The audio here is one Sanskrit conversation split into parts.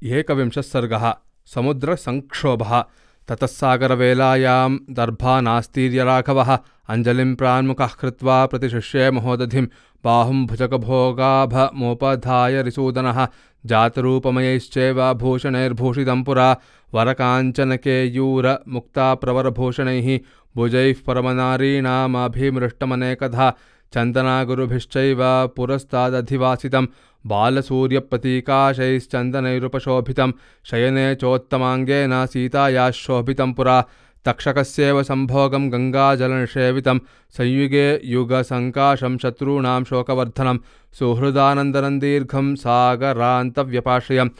एकविंशः सर्गः समुद्रसङ्क्षोभः। ततः सागरवेलायां दर्भानास्तीर्यराघवः अञ्जलिं प्रान्मुखः कृत्वा प्रतिशिष्ये महोदधिं बाहुं भुजगभोगाभमोपधाय रिसूदनः जातरूपमयैश्चैव भूषणैर्भूषितं पुरा वरकाञ्चनकेयूरमुक्ताप्रवरभूषणैः भुजैः परमनारीणामभिमृष्टमनेकधा चन्दनागुरुभिश्चैव पुरस्तादधिवासितं बालसूर्यप्रतीकाशैश्चन्दनैरुपशोभितं शयने चोत्तमाङ्गेन सीतायाः शोभितं पुरा तक्षकस्यैव सम्भोगं गङ्गाजलनिषेवितं संयुगे युगसङ्काशं शत्रूणां शोकवर्धनं सुहृदानन्दनं दीर्घं सागरान्तव्यपाश्रयम्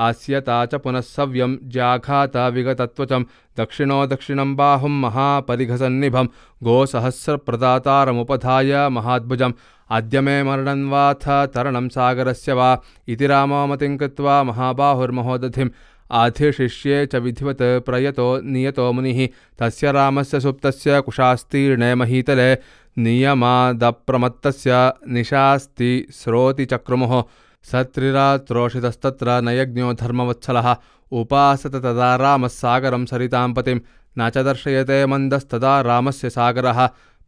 आस्यता च पुनः सव्यं ज्याघातविगतत्वचं दक्षिणो दक्षिणं बाहुं महापरिघसन्निभं गोसहस्रप्रदातारमुपधाय महाद्भुजम् अद्य मे मरणन्वाथ तरणं सागरस्य वा इति रामो मतिं कृत्वा महाबाहुर्महोदधिम् आधिशिष्ये च विधिवत् प्रयतो नियतो मुनिः तस्य रामस्य सुप्तस्य कुशास्तीर्णे महीतले नियमादप्रमत्तस्य निशास्ति स्रोति चक्रुमुः सत्रिरात्रोषितस्तत्र नयज्ञो धर्मवत्सलः उपासत तदा रामः सागरं सरितां पतिं न च दर्शयते मन्दस्तदा रामस्य सागरः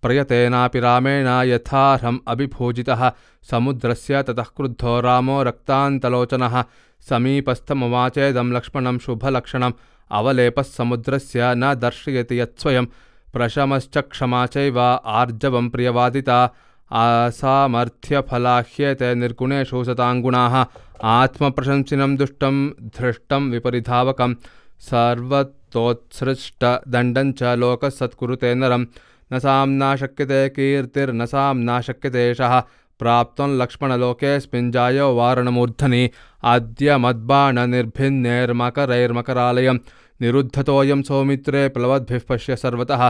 प्रयतेनापि रामेण यथार्हम् अभिभूजितः समुद्रस्य ततः क्रुद्धो रामो रक्तान्तलोचनः समीपस्थमुवाचेदं लक्ष्मणं शुभलक्षणम् अवलेपः समुद्रस्य न दर्शयति यत्स्वयं प्रशमश्च क्षमा चैव आर्जवं प्रियवादिता असामर्थ्यफलाह्येते निर्गुणेषु सताङ्गुणाः आत्मप्रशंसिनं दुष्टं धृष्टं विपरिधावकं सर्वतोत्सृष्टदण्डं च लोकसत्कुरुते नरं न साम्ना शक्यते कीर्तिर्न साम्ना शक्यते यशः प्राप्तं लक्ष्मणलोकेऽस्मिन् जायो वारणमूर्धनि अद्य मद्बाणनिर्भिन्नैर्मकरैर्मकरालयं निरुद्धतोऽयं सौमित्रे प्लवद्भिः पश्य सर्वतः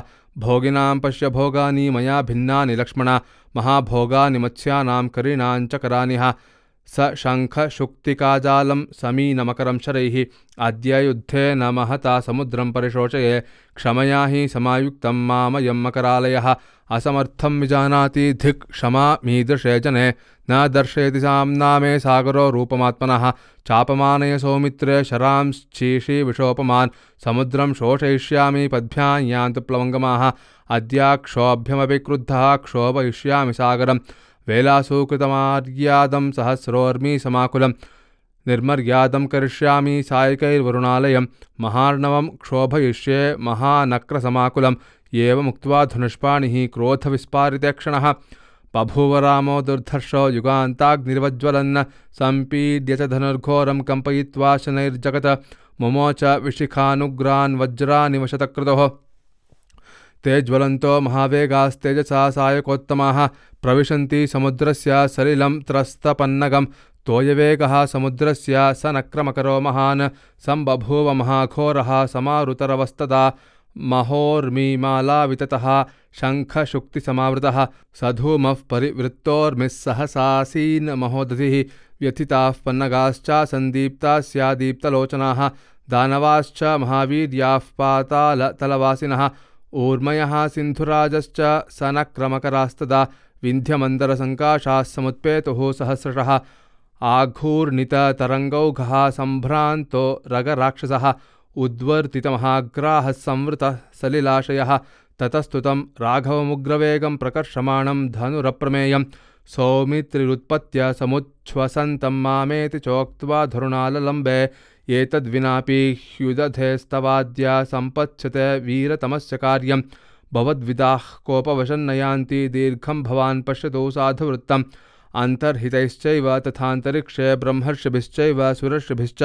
भोगिनां पश्य भोगानि मया भिन्नानि लक्ष्मण महाभोगानि मत्स्यानां करीणां च करानिह स शङ्खशुक्तिकाजालं समीनमकरं शरैः अद्य युद्धेन महता समुद्रं परिशोचये क्षमया हि समायुक्तं मामयं मकरालयः असमर्थं विजानाति धिक् क्षमा मीदृशे जने न दर्शयति साम्ना मे सागरो रूपमात्मनः चापमानय सौमित्रे शरांश्चीषि विशोपमान् समुद्रं शोषयिष्यामि पद्भ्यां यान्तु प्लवङ्गमाः अद्याक्षोभ्यमपि क्रुद्धः क्षोभयिष्यामि सागरं वेलासु कृतमार्यादं सहस्रोर्मी समाकुलं निर्मर्यादं करिष्यामि सायकैर्वरुणालयं महार्णवं क्षोभयिष्ये महानक्रसमाकुलम् एवमुक्त्वा धनुष्पाणिः क्रोधविस्पारिते क्षणः बभूव रामो दुर्धर्षो युगान्ताग्निर्वज्ज्वलन् सम्पीड्य च धनुर्घोरं कम्पयित्वा शनैर्जगत मुमोच विशिखानुग्रान् वज्रानि वशतक्रतुः ते ज्वलन्तो महावेगास्तेजसा सायकोत्तमाः प्रविशन्ति समुद्रस्य सलिलं त्रस्तपन्नगं तोयवेगः समुद्रस्य स नक्रमकरो महान् सम्बभूव महाघोरः समारुतरवस्तदा महोर्मीमालाविततः शङ्खशुक्तिसमावृतः सधूमः परिवृत्तोर्मिस्सहसासीन् महोदधिः व्यथिताः पन्नगाश्च सन्दीप्तास्यादीप्तलोचनाः दानवाश्च महावीर्याः पातालतलवासिनः ऊर्मयः सिन्धुराजश्च सनक्रमकरास्तदा विन्ध्यमन्दरसङ्काशाः समुत्पेतुः सहस्रशः आघूर्णिततरङ्गौघः सम्भ्रान्तो रगराक्षसः उद्वर्तितमहाग्राहः संवृतः सलिलाशयः ततस्तुतं राघवमुग्रवेगं प्रकर्षमाणं धनुरप्रमेयं सौमित्रिरुत्पत्य समुच्छ्वसन्तं मामेति चोक्त्वा धरुणाललम्बे एतद्विनापि ह्युदधेस्तवाद्य सम्पत्स्यते वीरतमस्य कार्यं भवद्विदाः कोपवशन्नयान्ति दीर्घं भवान् पश्यतु साधुवृत्तम् अन्तर्हितैश्चैव तथान्तरिक्षे ब्रह्मर्षिभिश्चैव सुरर्षिभिश्च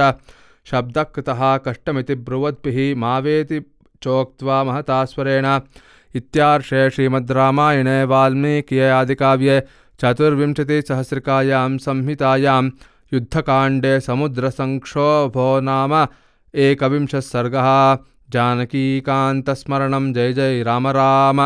शब्दकृतः कष्टमिति ब्रुवद्भिः मावेति चोक्त्वा महता स्वरेण इत्यार्षे श्रीमद् रामायणे वाल्मीकिये आदिकाव्ये चतुर्विंशतिसहस्रिकायां संहितायां युद्धकाण्डे समुद्रसङ्क्षोभो नाम एकविंशः सर्गः। जानकीकान्तस्मरणं जय जय राम राम।